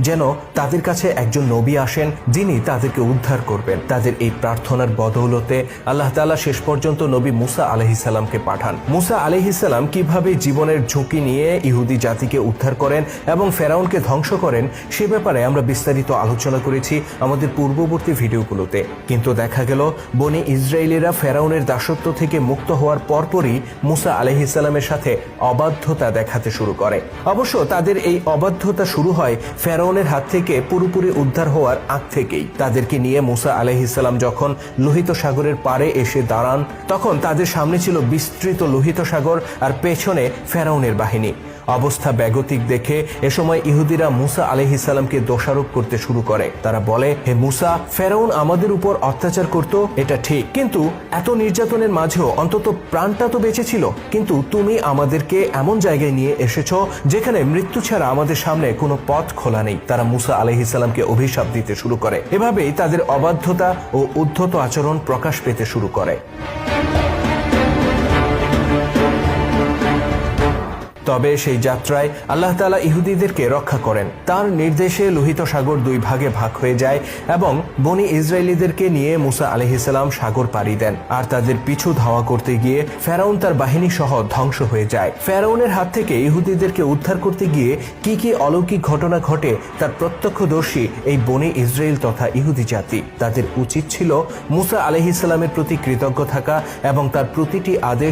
যেন তাদের কাছে একজন নবী আসেন যিনি তাদেরকে উদ্ধার করবেন। তাদের এই প্রার্থনার বদৌলতে আল্লাহ তাআলা শেষ পর্যন্ত নবী মুসা আলাইহিস সালামকে পাঠান। মুসা আলাইহিস সালাম কিভাবে জীবনের ঝুঁকি নিয়ে ইহুদি জাতিকে উদ্ধার করেন এবং ফেরাউনকে ধ্বংস করেন সে ব্যাপারে আমরা বিস্তারিত আলোচনা করেছি আমাদের পূর্ববর্তী ভিডিওগুলোতে। কিন্তু দেখা গেল বনি ইসরায়েলিরা ফেরাউনের দাসত্ব থেকে মুক্ত হওয়ার পরপরই মুসা আলাইহিস সালামের সাথে অবাধ্যতা দেখাতে শুরু করে। অবশ্য তাদের এই অবাধ্যতা শুরু হয় ফেরাউনের হাত থেকে পুরোপুরি উদ্ধার হওয়ার আগ থেকেই। তাদেরকে নিয়ে মুসা আলাইহিস সালাম যখন লোহিত সাগরের পাড়ে এসে দাঁড়ান তখন তাদের সামনে ছিল বিস্তৃত লোহিত সাগর আর পেছনে ফেরাউনের বাহিনী। অবস্থা বেগতিক দেখে এ সময় ইহুদিরা মুসা আলাইহিস সালামকে দোষারোপ করতে শুরু করে। তারা বলে, হে মুসা, ফেরাউন আমাদের উপর অত্যাচার করত, এটা ঠিক, কিন্তু এত নির্যাতনের মাঝেও অন্তত প্রাণটা তো বেঁচে ছিল। কিন্তু তুমি আমাদেরকে এমন জায়গায় নিয়ে এসেছো যেখানে মৃত্যু ছাড়া আমাদের সামনে কোনো পথ খোলা নেই। তারা মুসা আলাইহিস সালামকে অভিশাপ দিতে শুরু করে। এভাবেই তাদের অবাধ্যতা ও উদ্ধত আচরণ প্রকাশ পেতে শুরু করে। তবে সেই যাত্রায় আল্লাহ তাআলা ইহুদিদেরকে রক্ষা করেন। তার নির্দেশে লোহিত সাগর দুই ভাগে ভাগ হয়ে যায় এবং বনি ইসরায়েলিদেরকে নিয়ে মুসা আলাইহিস সালাম সাগর পাড়ি দেন। আর তাদের পিছু ধাওয়া করতে গিয়ে ফেরাউন তার বাহিনী সহ ধ্বংস হয়ে যায়। ফেরাউনের হাত থেকে ইহুদিদেরকে উদ্ধার করতে গিয়ে কি কি অলৌকিক ঘটনা ঘটে তার প্রত্যক্ষদর্শী এই বনি ইসরায়েল তথা ইহুদি জাতি। তাদের উচিত ছিল মুসা আলাইহিস সালামের প্রতি কৃতজ্ঞ থাকা এবং তার প্রতিটি আদেশ